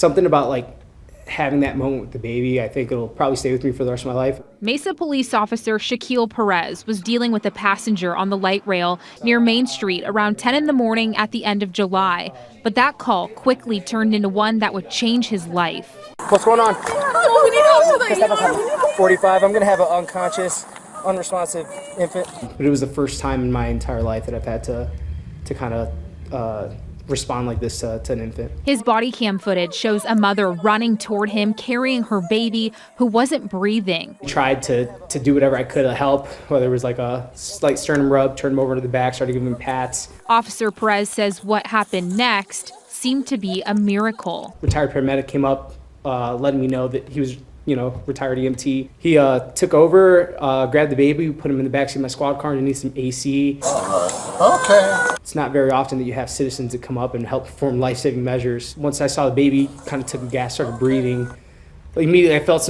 Something about like having that moment with the baby, I think it'll probably stay with me for the rest of my life. Mesa Police Officer Perez was dealing with a passenger on the light rail near Main Street around 10 in the morning at the end of July. But that call quickly turned into one that would change his life. What's going on? Oh, we need help to the ER. 45, I'm gonna have an unconscious, unresponsive infant. But it was the first time in my entire life that I've had to kind of respond like this to an infant. His body cam footage shows a mother running toward him, carrying her baby who wasn't breathing. I tried to do whatever I could to help, whether it was like a slight sternum rub, turn him over to the back, started giving him pats. Officer Perez says what happened next seemed to be a miracle. Retired paramedic came up, letting me know that he was, retired EMT. He took over, grabbed the baby, put him in the backseat of my squad car underneath some AC. Okay. It's not very often that you have citizens that come up and help perform life-saving measures. Once I saw the baby kind of took a gas, started breathing, immediately I felt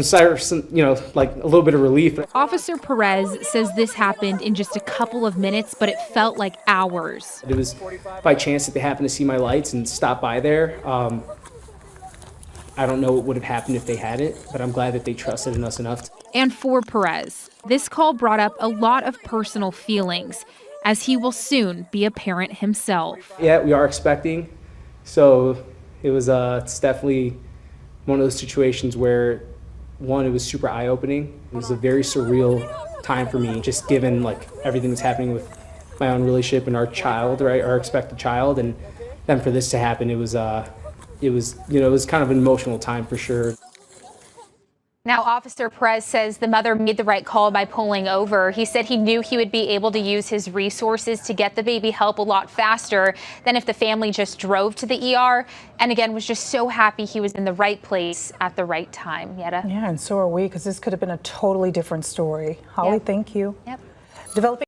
like a little bit of relief. Officer Perez says this happened in just a couple of minutes, but it felt like hours. It was by chance that they happened to see my lights and stop by there. I don't know what would have happened if they hadn't, but I'm glad that they trusted in us enough. And for Perez, this call brought up a lot of personal feelings, as he will soon be a parent himself. Yeah, we are expecting, so it's definitely one of those situations where, one, it was super eye-opening. It was a very surreal time for me, just given like everything that's happening with my own relationship and our child, right, our expected child, and then for this to happen, it was kind of an emotional time for sure. Now, Officer Perez says the mother made the right call by pulling over. He said he knew he would be able to use his resources to get the baby help a lot faster than if the family just drove to the ER. And again, was just so happy he was in the right place at the right time. Yetta? Yeah, and so are we, because this could have been a totally different story. Holly, thank you. Yep. Developing